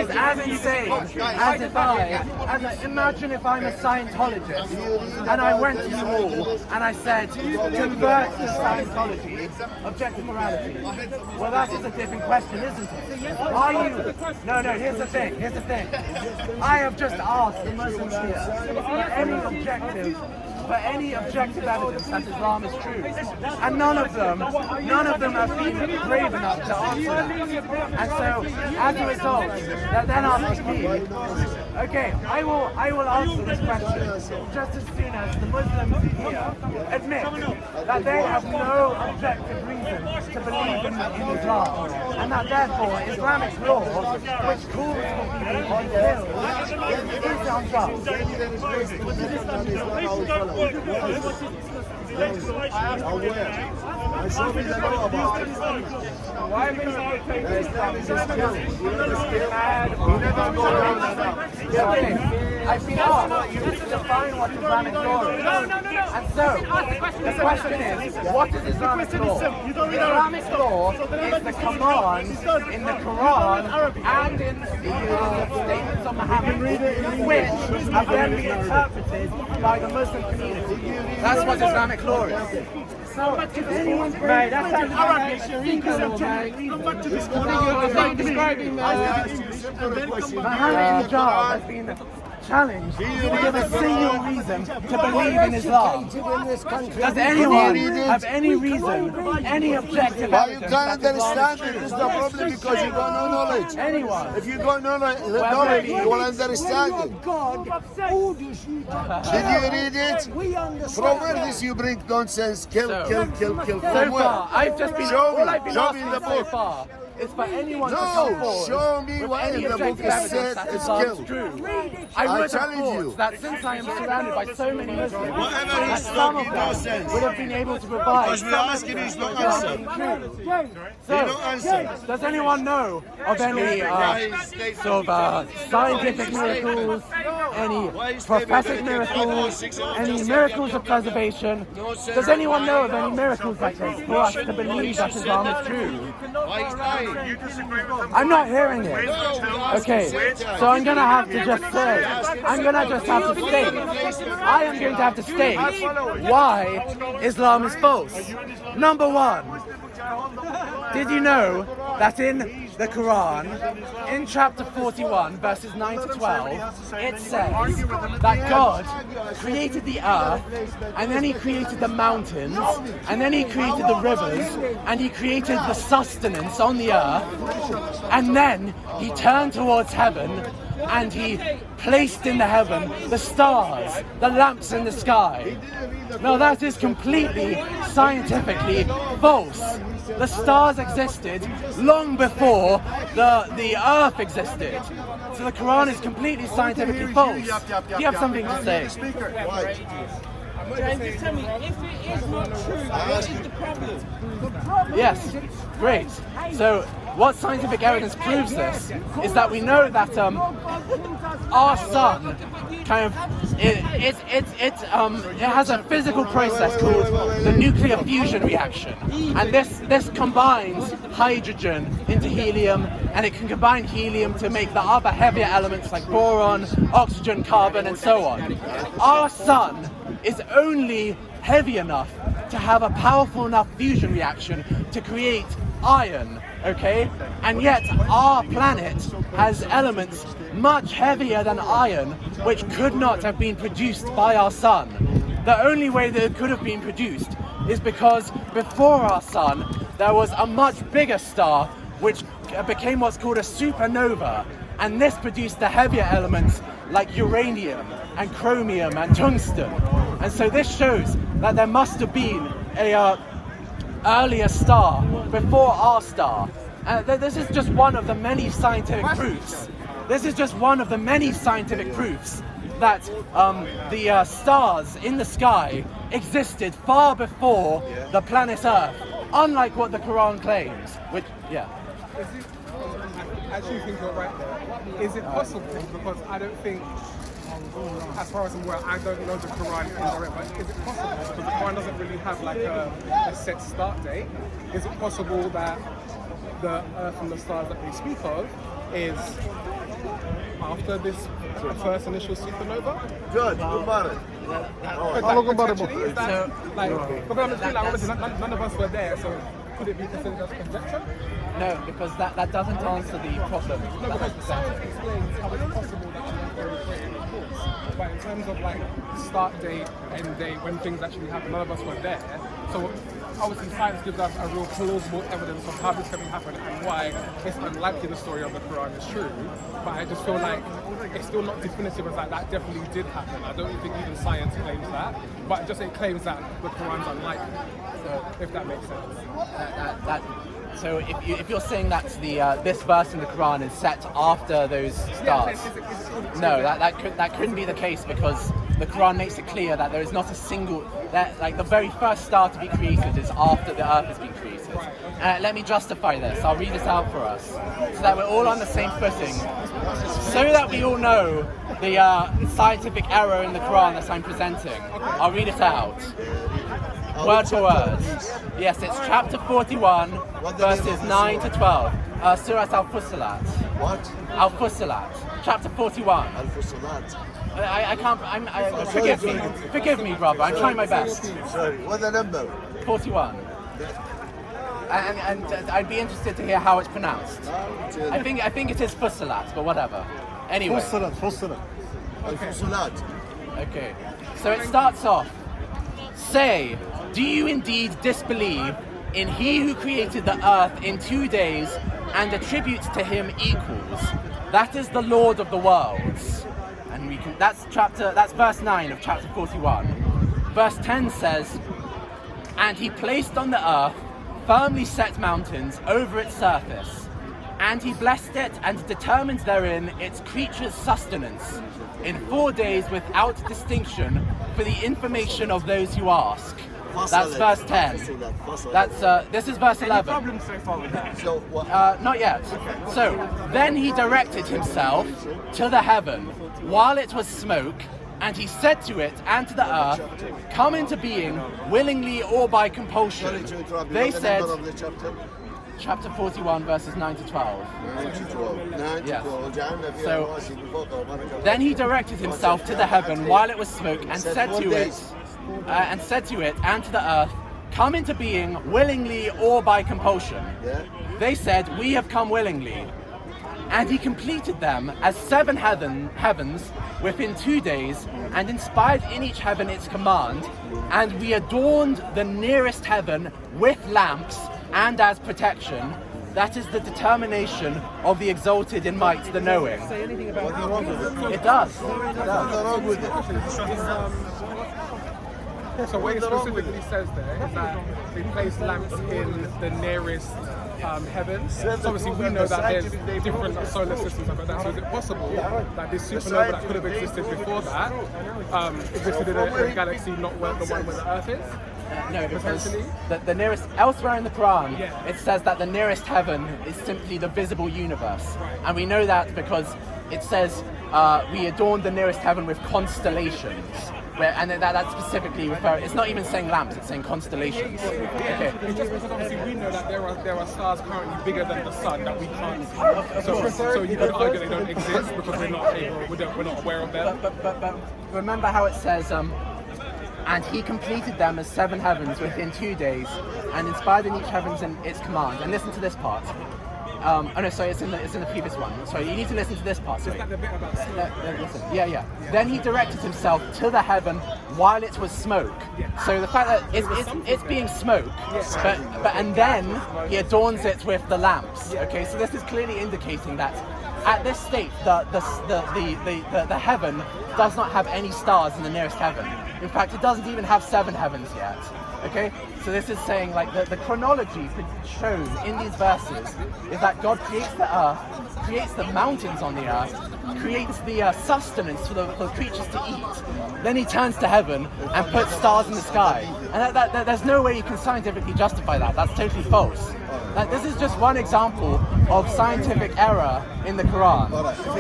is as insane as if imagine if I'm a Scientologist and I went to you all and I said, convert to Scientology, objective morality. Well, that is a different question, isn't it? Are you? No, here's the thing. I have just asked the Muslims here for any objective evidence that Islam is true. And none of them have been brave enough to answer that. And so, as a result, they're then asking me, okay, I will answer this question just as soon as the Muslims here admit that they have no objective reason to believe in Islam, and that therefore Islamic law, which calls for people to be killed, is unjust. I saw me know about it. Why are we not taking Islam is just killing. You never go around that. I've been asked to define what Islamic law is. And so, the question is, what is Islamic law? Islamic law is the commands in the Quran and in the statements of Muhammad, which have then been interpreted by the Muslim community. That's what Islamic law is. So, if anyone's mate, that's Arabic Sharia law, mate. Come back to this Quran. Describing Muhammad's job has been challenged to give a single reason to believe in Islam. Does anyone have any reason, any objective evidence? You can't understand it. It's the problem because you got no knowledge. Anyone? If you got no knowledge, you will understand it. Did you read it? From where did you bring nonsense? Kill. From So far, I've just been. Show me. All I've been Show me asking the so book. far is for anyone to come forward. Show me with what any in the book objective is evidence said. that It's Islam's killed. true. I would have challenge thought you. that since I am surrounded by so many Muslims, Whatever that is some of talking them nonsense. would have been able to provide. Because we're asking you, it's not answer. So, does anyone know of any sort of scientific miracles, any prophetic miracles, any miracles of preservation? Does anyone know of any miracles like this for us to believe that Islam is true? I'm not hearing it. Okay, so I'm gonna have to just say, I am going to have to state why Islam is false. Number one, did you know that in the Quran, in chapter 41, verses 9 to 12, it says that God created the earth, and then he created the mountains, and then he created the rivers, and he created the sustenance on the earth, and then he turned towards heaven, and he placed in the heaven the stars, the lamps in the sky. Now that is completely scientifically false. The stars existed long before the earth existed. So the Quran is completely scientifically false. Do you have something to say? James, tell me, if it is not true, what is the problem? Yes, great. So what scientific evidence proves this is that we know that our sun kind of it has a physical process called the nuclear fusion reaction, and this combines hydrogen into helium, and it can combine helium to make the other heavier elements like boron, oxygen, carbon, and so on. Our sun is only heavy enough to have a powerful enough fusion reaction to create iron, okay? And yet our planet has elements much heavier than iron which could not have been produced by our sun. The only way that it could have been produced is because before our sun there was a much bigger star which became what's called a supernova, and this produced the heavier elements like uranium and chromium and tungsten. And so this shows that there must have been a earlier star before our star. This is just one of the many scientific proofs. This is just one of the many scientific proofs that the stars in the sky existed far before the planet Earth, unlike what the Quran claims. Which, yeah. I actually think you're right there. Is it possible? Because I don't think, as far as I'm aware, I don't know the Quran indirect, but is it possible? Because the Quran doesn't really have like a set start date. Is it possible that the Earth and the stars that we speak of is after this first initial supernova? Good morning. How long about it? Is that, So- like, because I'm just feeling like obviously none of us were there, so could it be considered as conjecture? No, because that doesn't answer the problem. No, that because I'm science presenting. explains how it's possible that you can create a course. But in terms of like start date, end date, when things actually happen, none of us were there. So obviously science gives us a real plausible evidence of how this can happen and why it's unlikely the story of the Quran is true. But I just feel like it's still not definitive as that definitely did happen. I don't think even science claims that, but just it claims that the Quran's unlikely. So if that makes sense. So if you're saying that this verse in the Quran is set after those stars, no, that couldn't be the case, because the Quran makes it clear that there is not a single, that like the very first star to be created is after the earth has been created. Let me justify this. I'll read this out for us, so that we're all on the same footing, so that we all know the scientific error in the Quran that I'm presenting. I'll read it out. Word for word. Yes, it's chapter 41, verses 9 to 12. Surah Al-Fussilat. What? Al-Fussilat. Chapter 41. Al-Fusilat. I can't. Forgive me, brother. I'm trying my best. Sorry, what the number? 41. And I'd be interested to hear how it's pronounced. I think it is Fussilat, but whatever. Anyway. Al-Fusilat. Okay. So it starts off. Say, do you indeed disbelieve in He who created the earth in 2 days and attributes to Him equals? That is the Lord of the worlds. And that's verse 9 of chapter 41. Verse 10 says, and He placed on the earth firmly set mountains over its surface, and He blessed it and determined therein its creatures' sustenance in 4 days without distinction for the information of those who ask. That's verse 10. This is verse 11. Problem so far with that? So what? Not yet. So, then He directed Himself to the heaven while it was smoke, and He said to it and to the earth, come into being willingly or by compulsion. Sorry to interrupt you. They What's the said, number of the chapter? chapter 41, verses 9 to 12. 9 to 12. 9 to Yes. 12. وجعلنا فيها So, رواسي من فوقها وبركة. Then He directed Himself to the heaven while it was smoke, and Said said 4 to it, days. and to the earth, come into being willingly or by compulsion. Yeah. They said, we have come willingly. And He completed them as 7 heavens within 2 days, and inspired in each heaven its command, and we adorned the nearest heaven with lamps and as protection. That is the determination of the exalted in might, the knowing. What's wrong with it? It does. What's wrong with it? So what it specifically says there is that they place lamps in the nearest heavens. So obviously we know that there's different solar systems like that. So is it possible that this supernova that could have existed before that existed in a galaxy not where the one where the Earth is? No, because Potentially? the nearest, elsewhere in the Quran, Yeah. it says that the nearest heaven is simply the visible universe. And we know that because it says we adorned the nearest heaven with constellations. And that's specifically referring, it's not even saying lamps, it's saying constellations. Okay. It's just because obviously we know that there are stars currently bigger than the sun that we can't see. So you could argue they don't exist because we're not aware of them. But remember how it says, and He completed them as 7 heavens within 2 days, and inspired in each heavens in its command. And listen to this part. Oh no, sorry, it's in the previous one. Sorry, you need to listen to this part. Sorry. Is that the bit about Listen. Yeah. Then He directed Himself to the heaven while it was smoke. So the fact that it's being smoke, but and then He adorns it with the lamps. Okay, so this is clearly indicating that at this state, the heaven does not have any stars in the nearest heaven. In fact, it doesn't even have 7 heavens yet. Okay, so this is saying like the chronology shown in these verses is that God creates the earth, creates the mountains on the earth, creates the sustenance for the creatures to eat. Then He turns to heaven and puts stars in the sky. And there's no way you can scientifically justify that. That's totally false. This is just one example of scientific error in the Quran.